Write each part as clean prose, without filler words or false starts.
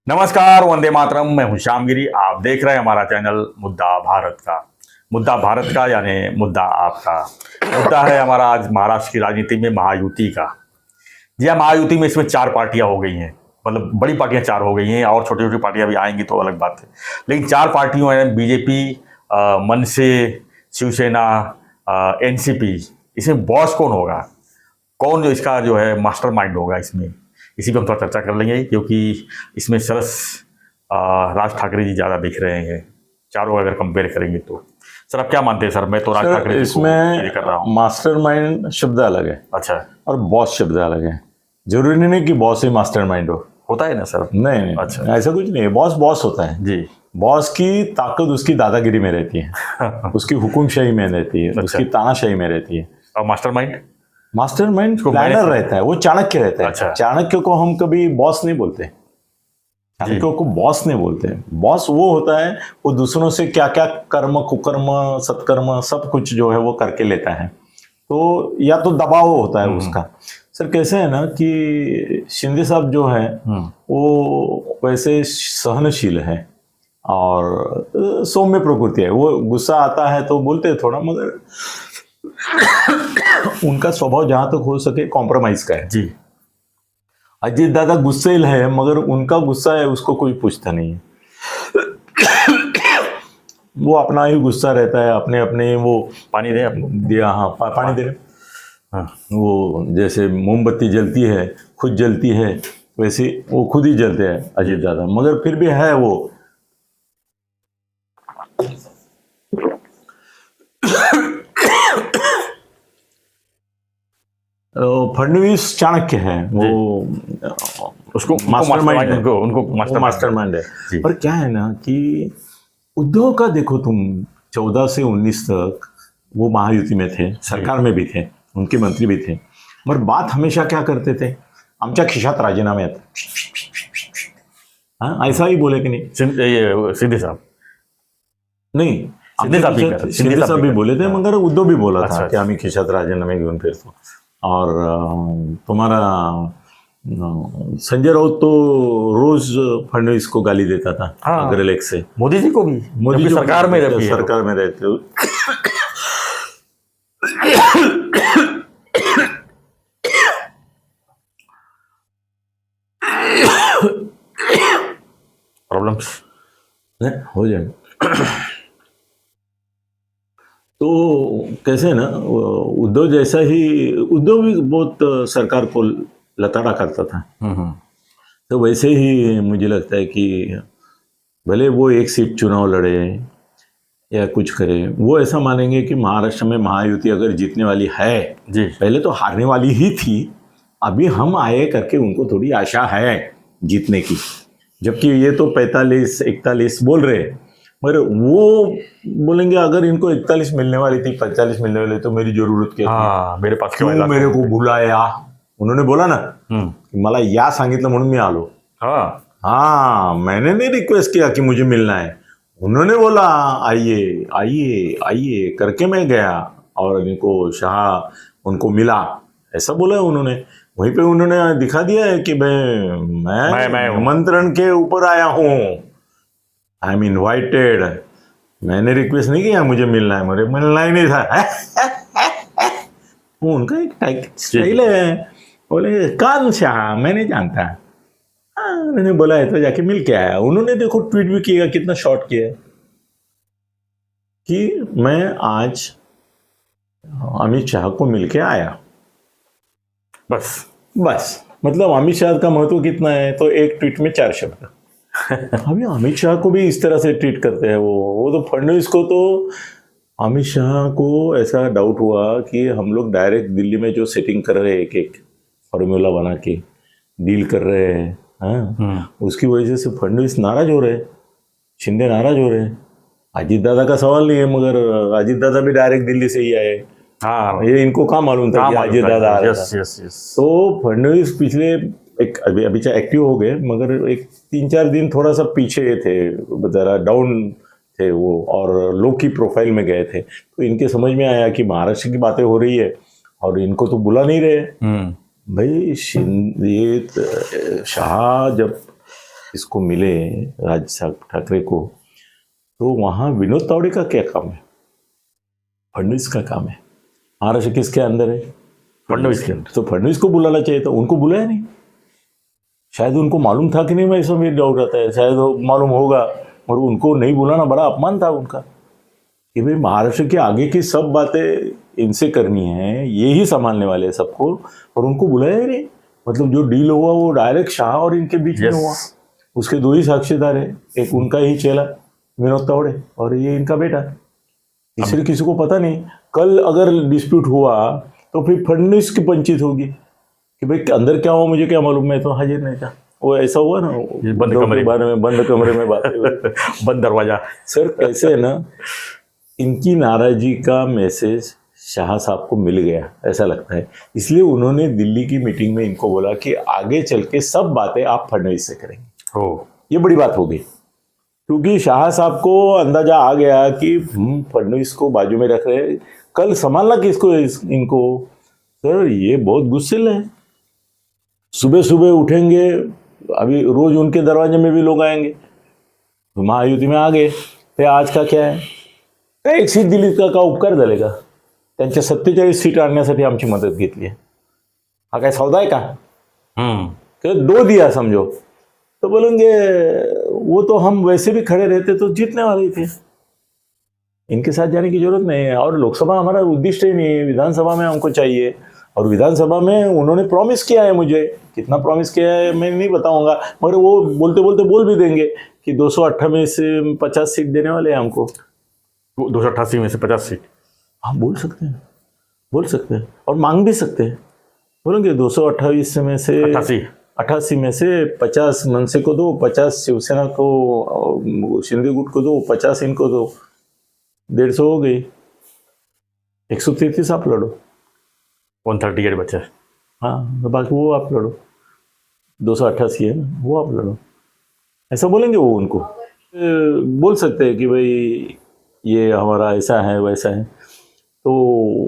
नमस्कार, वंदे मातरम। मैं हूं श्यामगिरी। आप देख रहे हैं हमारा चैनल मुद्दा भारत का। मुद्दा भारत का यानी मुद्दा आपका। मुद्दा है हमारा आज महाराष्ट्र की राजनीति में महायुति का। जी हाँ, महायुति में इसमें 4 पार्टियां हो गई हैं। मतलब बड़ी पार्टियां 4 हो गई हैं और छोटी छोटी पार्टियां भी आएंगी तो अलग बात है। लेकिन 4 पार्टियों हैं, बीजेपी, मनसे, शिवसेना, एनसीपी। इसमें बॉस कौन होगा, कौन जो इसका जो है मास्टरमाइंड होगा, इसमें इसी पे हम थोड़ा चर्चा कर लेंगे। क्योंकि इसमें सरस राज ठाकरे जी ज़्यादा दिख रहे हैं चारों, अगर कंपेयर करेंगे तो। सर आप क्या मानते हैं? सर मैं तो राज ठाकरे जी को इसमें कर रहा हूँ। मास्टरमाइंड शब्द अलग है अच्छा, और बॉस शब्द अलग है। जरूरी नहीं कि बॉस ही मास्टरमाइंड हो। होता है ना सर? नहीं, अच्छा, ऐसा कुछ नहीं है। बॉस बॉस होता है जी। बॉस की ताकत उसकी दादागिरी में रहती है उसकी हुकुमशाही में रहती है, अच्छा। उसकी तानाशाही में रहती है। और मास्टरमाइंड? मास्टरमाइंड प्लानर रहता है, वो चाणक्य रहता है। अच्छा। चाणक्य को हम कभी बॉस नहीं बोलते, चाणक्य को बॉस नहीं बोलते। बॉस वो होता है, वो दूसरों से क्या क्या कर्म, कुकर्म, सत्कर्म सब कुछ जो है वो करके लेता है। तो या तो दबाव होता है उसका। सर कैसे है ना कि शिंदे साहब जो है वो वैसे सहनशील है और सौम्य प्रकृति है। वो गुस्सा आता है तो बोलते हैं थोड़ा, मगर उनका स्वभाव जहां तक हो सके कॉम्प्रोमाइज का है। जी। अजीत दादा गुस्सेल है, मगर उनका गुस्सा है उसको कोई पूछता नहीं है। वो अपना ही गुस्सा रहता है, अपने अपने वो पानी दे आपको? दिया, हाँ पानी दे रहे। हाँ। वो जैसे मोमबत्ती जलती है, खुद जलती है, वैसे वो खुद ही जलते हैं अजीत दादा, मगर फिर भी है वो। फडणवीस चाणक्य है, वो उसको मास्टरमाइंड है, उनको मास्टरमाइंड है। जी। पर क्या है ना कि उद्धव का देखो तुम, 14 से 19 तक वो महायुति में थे, सरकार में भी थे, उनके मंत्री भी थे, मगर बात हमेशा क्या करते थे, आमच्या खिशात राजीनामे आहेत। हाँ, ऐसा ही बोले कि नहीं? सिद्धे साहब नहीं, शिंदे साहब भी बोले थे, मगर उद्धव भी बोला था कि आम्ही खिशात राजीनामे घेऊन फिरतो। और तुम्हारा संजय राउत तो रोज फडणवीस को गाली देता था। हाँ। अग्रलेख से मोदी जी को भी, मोदी जी सरकार में रहती है। सरकार में रहते हो। प्रॉब्लम्स हो जाएगा। तो कैसे है ना, उद्धव जैसा ही, उद्धव भी बहुत सरकार को लताड़ा करता था। तो वैसे ही मुझे लगता है कि भले वो एक सीट चुनाव लड़े या कुछ करे, वो ऐसा मानेंगे कि महाराष्ट्र में महायुति अगर जीतने वाली है जी, पहले तो हारने वाली ही थी, अभी हम आए करके उनको थोड़ी आशा है जीतने की। जबकि ये तो 45-41 बोल रहे हैं, मगर वो बोलेंगे अगर इनको 41 मिलने वाली थी, 45 मिलने वाली, तो मेरी जरूरत क्या थी? मेरे पास क्यों मेरे को बुलाया? उन्होंने बोला ना कि मला या सांगितलं म्हणून मी आलो। हाँ, मैंने नहीं रिक्वेस्ट किया कि मुझे मिलना है, उन्होंने बोला आइए आइए आइए करके मैं गया और इनको शाह उनको मिला, ऐसा बोला है उन्होंने। वहीं पे उन्होंने दिखा दिया है कि मैं आमंत्रण के ऊपर आया हूँ, आई एम इनवाइटेड। मैंने रिक्वेस्ट नहीं किया मुझे मिलना है, मुझे मिलना ही नहीं था। वो उनका एक स्टाइल है। बोले कौन शाह, मैं नहीं जानता। उन्होंने बोला है तो जाके मिल के आया। उन्होंने देखो ट्वीट भी किया, कितना शॉर्ट किया है कि मैं आज अमित शाह को मिल के आया। बस मतलब अमित शाह का महत्व कितना है, तो एक ट्वीट में 4 शब्द। अभी अमित शाह को भी इस तरह से ट्वीट करते हैं वो तो फडणवीस को, तो अमित शाह को ऐसा डाउट हुआ कि हम लोग डायरेक्ट दिल्ली में जो सेटिंग कर रहे हैं, एक एक फॉर्मूला बना के डील कर रहे हैं, हाँ, उसकी वजह से फडणवीस नाराज हो रहे, शिंदे नाराज हो रहे। अजीत दादा का सवाल नहीं है, मगर अजीत दादा भी डायरेक्ट दिल्ली से ही आए। हाँ, ये इनको कहाँ मालूम था कि अजीत दादा आ रहा था। तो फडणवीस पिछले अभी एक्टिव हो गए, मगर एक 3-4 दिन थोड़ा सा पीछे थे, जरा डाउन थे वो, और लो की प्रोफाइल में गए थे। तो इनके समझ में आया कि महाराष्ट्र की बातें हो रही है और इनको तो बुला नहीं रहे। भाई ये शाह जब इसको मिले, राज ठाकरे को, तो वहाँ विनोद तावड़े का क्या काम है? फडणवीस का काम है। महाराष्ट्र किसके अंदर है? फडणवीस के अंदर। तो फडणवीस को बुलाना चाहिए था, उनको बुलाया नहीं। शायद उनको मालूम था कि नहीं, मैं इसमें मेरी डाउट रहता है, शायद मालूम होगा, और उनको नहीं बुलाना बड़ा अपमान था उनका, कि भाई महाराष्ट्र के आगे की सब बातें इनसे करनी है, ये ही संभालने वाले हैं सबको, और उनको बुलाया ही नहीं। मतलब जो डील हुआ वो डायरेक्ट शाह और इनके बीच में हुआ। उसके दो ही साक्षीदार है, एक उनका ही चेला विनोद तावड़े और ये इनका बेटा, तीसरे किसी को पता नहीं। कल अगर डिस्प्यूट हुआ तो फिर फडणवीस की पंचित होगी कि भाई अंदर क्या हुआ मुझे क्या मालूम, मैं तो हाजिर नहीं था। वो ऐसा हुआ ना, बंद कमरे के बारे में, बंद कमरे में बात बंद दरवाजा। सर कैसे है ना, इनकी नाराजगी का मैसेज शाह साहब को मिल गया ऐसा लगता है, इसलिए उन्होंने दिल्ली की मीटिंग में इनको बोला कि आगे चल के सब बातें आप फडणवीस से करेंगे। हो, ये बड़ी बात हो गई, क्योंकि शाह साहब को अंदाजा आ गया कि फडणवीस को बाजू में रख रहे, कल संभालना किसको इनको। सर ये बहुत गुस्सेल है, सुबह सुबह उठेंगे, अभी रोज उनके दरवाजे में भी लोग आएंगे, तो महायुती में आ गए, फिर आज का क्या है, एक सीट दिली का उपकार झाले का, त्यांच्या 47 सीट आणण्यासाठी आमची मदत घेतली आहे, हा काय सौदा आहे का? 2 दिया समझो, तो बोलेंगे वो तो हम वैसे भी खड़े रहते तो जीतने वाले थे, इनके साथ जाने की जरूरत नहीं है। और लोकसभा हमारा उद्देश्य ही नहीं है, विधानसभा में हमको चाहिए, और विधानसभा में उन्होंने प्रॉमिस किया है, मुझे कितना प्रॉमिस किया है मैं नहीं बताऊंगा, मगर वो बोलते बोलते बोल भी देंगे कि 208 में से 50 सीट देने वाले हैं हमको। 288 में से 50 सीट, हाँ बोल सकते हैं, बोल सकते हैं, और मांग भी सकते हैं, बोलेंगे 228 में से 88 में से 50 मनसे को दो, 50 शिवसेना को, शिंदे गुट को दो, 50 इनको दो, 150 हो गई, 133 आप लड़ो, 138 बचे। हाँ, तो बाकी वो आप लड़ो, 288 है ना, वो आप लड़ो, ऐसा बोलेंगे वो उनको। बोल सकते हैं कि भाई ये हमारा ऐसा है वैसा है, तो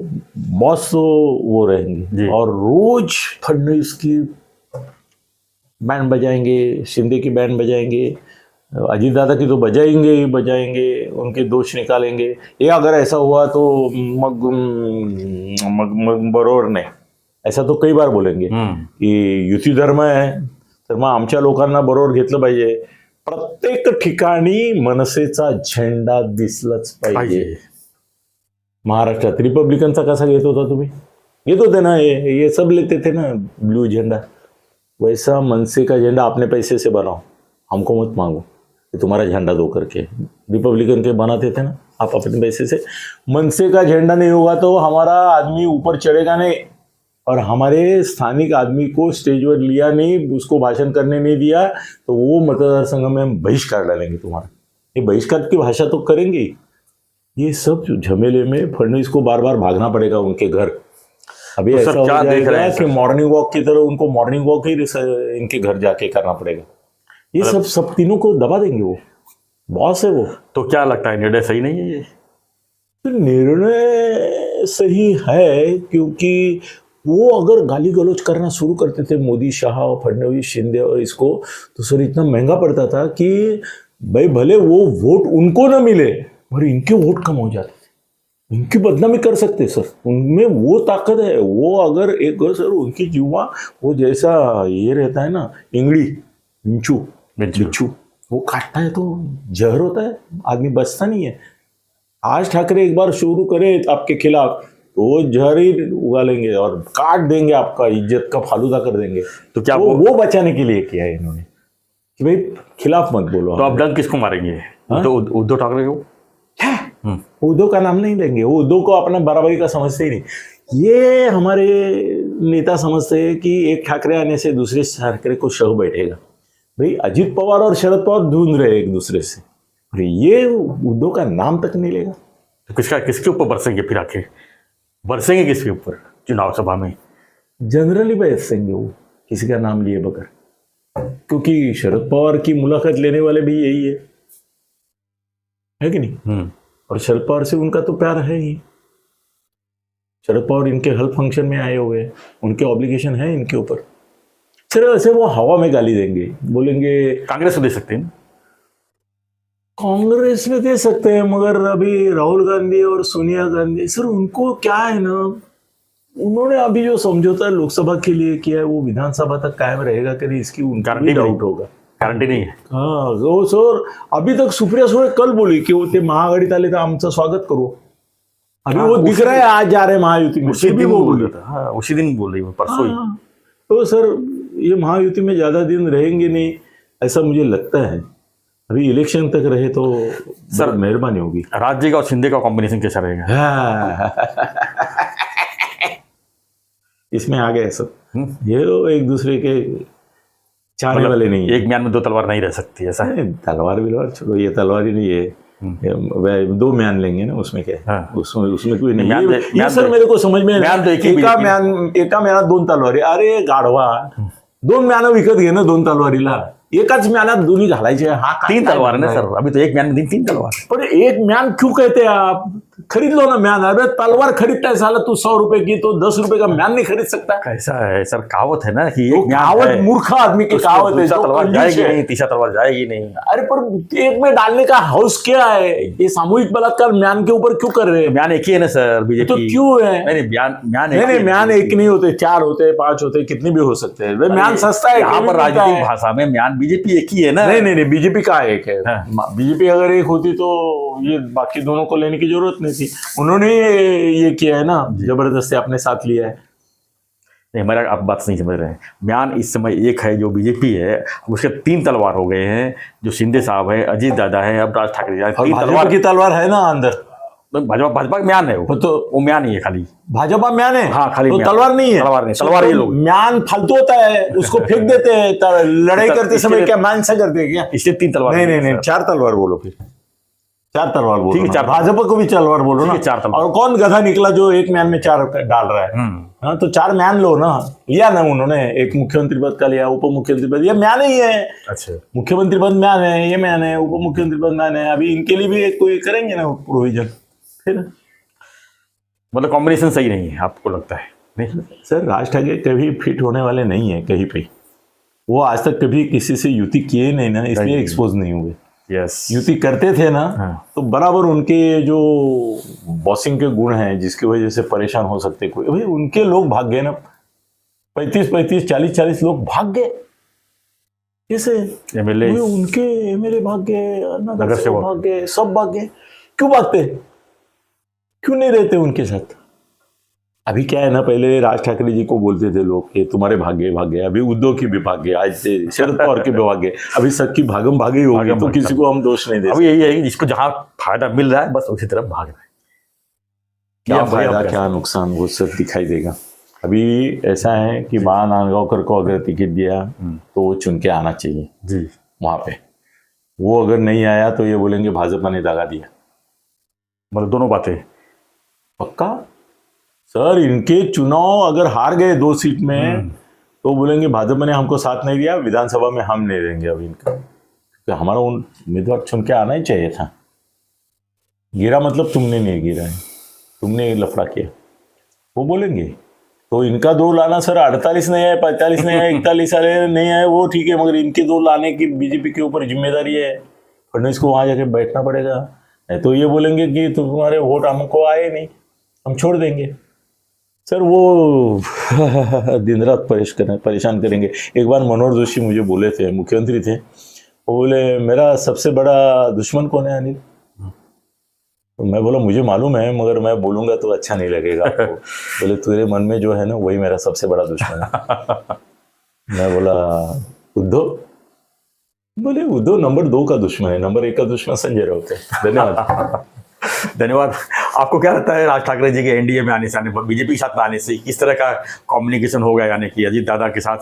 बॉस तो वो रहेंगे, और रोज फडणवीस की बैंड बजाएंगे, शिंदे की बैंड बजाएंगे, अजीत दादा की तो बजाएंगे ही बजाएंगे, उनके दोष निकालेंगे। ये अगर ऐसा हुआ तो मग मग मग बरोबर नाही, ऐसा तो कई बार बोलेंगे की युती धर्म आहे तर मग आमच्या लोकांना बरोबर घेतलं पाहिजे, प्रत्येक ठिकाणी मनसेचा झेंडा दिसलाच पाहिजे। महाराष्ट्रात रिपब्लिकनचा कसा घेत होता तुम्ही, घेत होते ना, ये सब लेते थे ना ब्लू झंडा, वैसा मनसे का झंडा अपने पैसे से बनाओ, हमको मत मांगो कि तुम्हारा झंडा दो करके। रिपब्लिकन के बनाते थे ना आप अपने पैसे से। मनसे का झंडा नहीं होगा तो हमारा आदमी ऊपर चढ़ेगा नहीं, और हमारे स्थानिक आदमी को स्टेज पर लिया नहीं, उसको भाषण करने नहीं दिया, तो वो मतदार संघ में हम बहिष्कार डालेंगे तुम्हारा। ये बहिष्कार की भाषा तो करेंगे ही। ये सब झमेले में फडणवीस को बार बार भागना पड़ेगा उनके घर। अभी तो ऐसा हो जाएगा कि मॉर्निंग वॉक की तरह उनको मॉर्निंग वॉक ही इनके घर जाके करना पड़ेगा। ये सब तीनों को दबा देंगे, वो बॉस है वो। तो क्या लगता है निर्णय सही नहीं है ये? तो निर्णय सही है, क्योंकि वो अगर गाली गलौज करना शुरू करते थे मोदी, शाह और फडणवीस, शिंदे और इसको, तो सर इतना महंगा पड़ता था कि भाई भले वो वोट उनको ना मिले और इनके वोट कम हो जाते थे, इनकी बदनामी कर सकते सर, उनमें वो ताकत है। वो अगर एक सर उनकी जीवा वो जैसा ये रहता है ना, इंगड़ी बिच्छू वो काटता है तो जहर होता है, आदमी बचता नहीं है। आज ठाकरे एक बार शुरू करे आपके खिलाफ तो वो जहर ही उगा लेंगे और काट देंगे, आपका इज्जत का फालूदा कर देंगे। तो क्या वो बचाने के लिए किया है इन्होंने कि भाई खिलाफ मत बोलो। तो आप डंक किसको मारेंगे? तो उद्धव ठाकरे को? क्या उद्धव का नाम नहीं लेंगे, वो उद्धव को अपना बराबरी का समझते ही नहीं। ये हमारे नेता समझते हैं कि एक ठाकरे आने से दूसरे ठाकरे को शव बैठेगा। भाई अजित पवार और शरद पवार ढूंढ रहे एक दूसरे से, और ये उद्धव का नाम तक नहीं लेगा। तो किसके ऊपर बरसेंगे फिर? आखिर बरसेंगे किसके ऊपर चुनाव सभा में? जनरली बरसेंगे वो किसी का नाम लिए बगैर, क्योंकि शरद पवार की मुलाकात लेने वाले भी यही है कि नहीं? और शरद पवार से उनका तो प्यार है ही। शरद पवार इनके हेल्थ फंक्शन में आए हुए हैं, उनके ऑब्लिगेशन है इनके ऊपर। तरह से वो हवा में गाली देंगे, बोलेंगे कांग्रेस को दे सकते हैं। कांग्रेस में दे सकते हैं, मगर अभी राहुल गांधी और सोनिया गांधी सर, उनको क्या है ना, उन्होंने अभी जो समझौता लोकसभा के लिए किया है वो विधानसभा तक कायम रहेगा कि नहीं, इसकी उनका गारंटी डाउट नहीं। होगा। गारंटी नाही आहे। हाँ वो सर, अभी तक सुप्रिया सुळे कल बोली कि वो ते महाआघाडीत आले तर आमचं स्वागत करू। अभी हाँ, वो दिख रहा है आज जा रहे हैं महायुति में, उसी फिर भी दिन वो बोल बोली। रहा था। हाँ, उसी दिन बोल रही हूँ, परसों ही। हाँ, तो सर ये महायुति में ज्यादा दिन रहेंगे नहीं, ऐसा मुझे लगता है। अभी इलेक्शन तक रहे तो सर, सर मेहरबानी होगी। राज्य का और शिंदे का कॉम्बिनेशन कैसा रहेगा? हाँ। इसमें आ गए सब, ये तो एक दूसरे के चाहने वाले नहीं है। एक म्यान में दो तलवार नहीं रह सकती, ऐसा है। नहीं, तलवार बिलवार छोड़ो, ये तलवार ही नहीं है। दो म्यान लेंगे ना, उसमें क्या है? हाँ। उसमें कोई नहीं। म्यान ये सर मेरे को समझ में म्यान तो एक ही एका बीजेपी म्यानात दोन तलवारी। अरे गाढवा, दोन म्यानं विकत घे ना दोन तलवारीला, एकाच म्यानात दोन्ही घालायचे। हा काय- तीन काय तलवार है ना म्हणताय? सर, अभी तो एक म्यान में तीन तलवार है। पर एक म्यान क्यों कहते हैं आप? खरीद लो ना म्यान। अरे तलवार खरीदता है साला तू 100 रुपए की, तो 10 रुपए का म्यान नहीं खरीद सकता। कैसा है सर, कहावत है ना कि वो एक म्यान कहावत है, मूर्ख आदमी की उसको कहावत है, दूसरा जो तलवार कंजूस जाएगी है। नहीं, तीसरा तलवार जाएगी नहीं। अरे पर एक में डालने का हाउस क्या है? ये सामूहिक बलात्कार म्यान के ऊपर क्यों कर रहे हैं? म्यान एक ही है ना सर, बीजेपी। तो क्यों है? नहीं म्यान नहीं ही नहीं, है। म्यान एक नहीं होते, 4 होते, 5 होते, कितने भी हो सकते हैं। म्यान सस्ता है, यहाँ कभी पर मिलता राजनीतिक है। भाषा में म्यान बीजेपी एक ही है ना। नहीं नहीं नहीं, बीजेपी का एक है। हाँ। बीजेपी अगर एक होती तो ये बाकी दोनों को लेने की जरूरत नहीं थी। उन्होंने ये किया है ना, जबरदस्ती अपने साथ लिया है। नहीं, मेरा आप बात नहीं समझ रहे हैं। म्यान इस समय एक है जो बीजेपी है, उसके 3 तलवार हो गए हैं, जो शिंदे साहब है, अजीत दादा है, अब राज ठाकरे जी हैं। और 3 भाजपा तलवार की तलवार है ना अंदर। भाजपा का म्यान है वो तो वो म्यान ही है खाली। भाजपा म्यान है। हाँ, खाली तो म्यान। तलवार नहीं है। तलवार नहीं, तलवार ये तो लोग। म्यान फालतू होता है, उसको फेंक देते हैं। लड़ाई करते समय क्या म्यान से करते हैं क्या? इसलिए 3 तलवार नहीं नहीं नहीं, सर। 4 तलवार बोलो फिर। 4 तलवार बोलो। ठीक है, ना। 4 भाजपा को भी तलवार बोलो ठीक ना। है, 4 तलवार। और कौन गधा निकला जो एक म्यान में 4 डाल रहा है? हाँ, तो 4 म्यान लो ना। लिया ना उन्होंने, एक मुख्यमंत्री पद का लिया, उप मुख्यमंत्री पद, ये म्यान ही है। अच्छा, मुख्यमंत्री पद म्यान है, ये म्यान है, उप मुख्यमंत्री पद म्यान है। अभी इनके लिए भी कोई करेंगे ना प्रोविजन फिर। मतलब कॉम्बिनेशन सही नहीं है आपको लगता है? नहीं सर, राज ठाकरे कभी फिट होने वाले नहीं है कहीं पे। वो आज तक कभी किसी से युति किए नहीं ना, इसलिए नहीं। एक्सपोज नहीं हुए। यस, युति करते थे ना, हाँ। तो बराबर उनके जो बॉसिंग के गुण हैं, जिसकी वजह से परेशान हो सकते कोई, भाई उनके लोग भाग गए ना। 35 40 लोग भाग गए। कैसे? एमएलए भाई उनके एमएलए भाग गए, नगर नगर सेवक सेवक। भाग गए, सब भाग गए। क्यों भागते? क्यों नहीं रहते उनके साथ? अभी क्या है ना, पहले राज ठाकरे जी को बोलते थे लोग कि तुम्हारे भाग्य। अभी उद्धव की भी भाग्य, आज से शरद पवार की भी भाग्य। अभी सबकी भागम भागी होगी, भागम तो भागी। किसी को हम दोष नहीं दे अब यही है कि जिसको जहां फायदा मिल रहा है बस उसी तरफ भाग रहा है। क्या ये फायदा भैया क्या नुकसान वो सब दिखाई देगा। अभी ऐसा है कि बाण नांदगांवकर को अगर टिकट दिया तो वो चुन के आना चाहिए जी, वहां पे। वो अगर नहीं आया तो ये बोलेंगे भाजपा ने दगा दिया। मतलब दोनों बातें। पक्का सर, इनके चुनाव अगर हार गए 2 सीट में तो बोलेंगे भाजपा ने हमको साथ नहीं दिया, विधानसभा में हम नहीं देंगे अब इनका। तो हमारा उम्मीदवार चुन के आना ही चाहिए था। गिरा मतलब तुमने नहीं गिरा है, तुमने लफड़ा किया, वो बोलेंगे। तो इनका 2 लाना सर, 48 नहीं है, 45 नहीं है, 41 नहीं है, वो ठीक है, मगर इनके 2 लाने की बीजेपी के ऊपर जिम्मेदारी है। फडणवीस को वहां जाके बैठना पड़ेगा। नहीं तो ये बोलेंगे कि तुम्हारे वोट हमको आए नहीं, हम छोड़ देंगे। सर वो दिन रात परेशान करेंगे। एक बार मनोहर जोशी मुझे बोले थे, मुख्यमंत्री थे, वो बोले मेरा सबसे बड़ा दुश्मन कौन है अनिल? तो मैं बोला मुझे मालूम है, मगर मैं बोलूंगा तो अच्छा नहीं लगेगा आपको। बोले तेरे मन में जो है ना वही मेरा सबसे बड़ा दुश्मन है। मैं बोला उद्धव? बोले उद्धव नंबर 2 का दुश्मन है, नंबर 1 का दुश्मन संजय राउत है। धन्यवाद। धन्यवाद। आपको क्या लगता है राज ठाकरे जी के एनडीए में आने से, बीजेपी के साथ में आने से किस तरह का कम्युनिकेशन होगा? यानी कि अजीत दादा के साथ,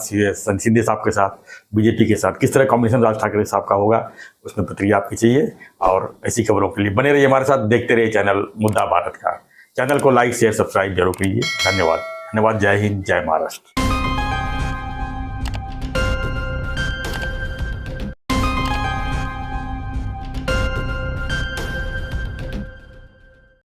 शिंदे साहब के साथ, बीजेपी के साथ किस तरह कॉम्बिनेशन राज ठाकरे साहब का होगा, उसमें प्रतिक्रिया आपकी चाहिए। और ऐसी खबरों के लिए बने रहिए हमारे साथ, देखते रहिए चैनल मुद्दा भारत का। चैनल को लाइक शेयर सब्सक्राइब जरूर कीजिए। धन्यवाद। जय हिंद, जय महाराष्ट्र।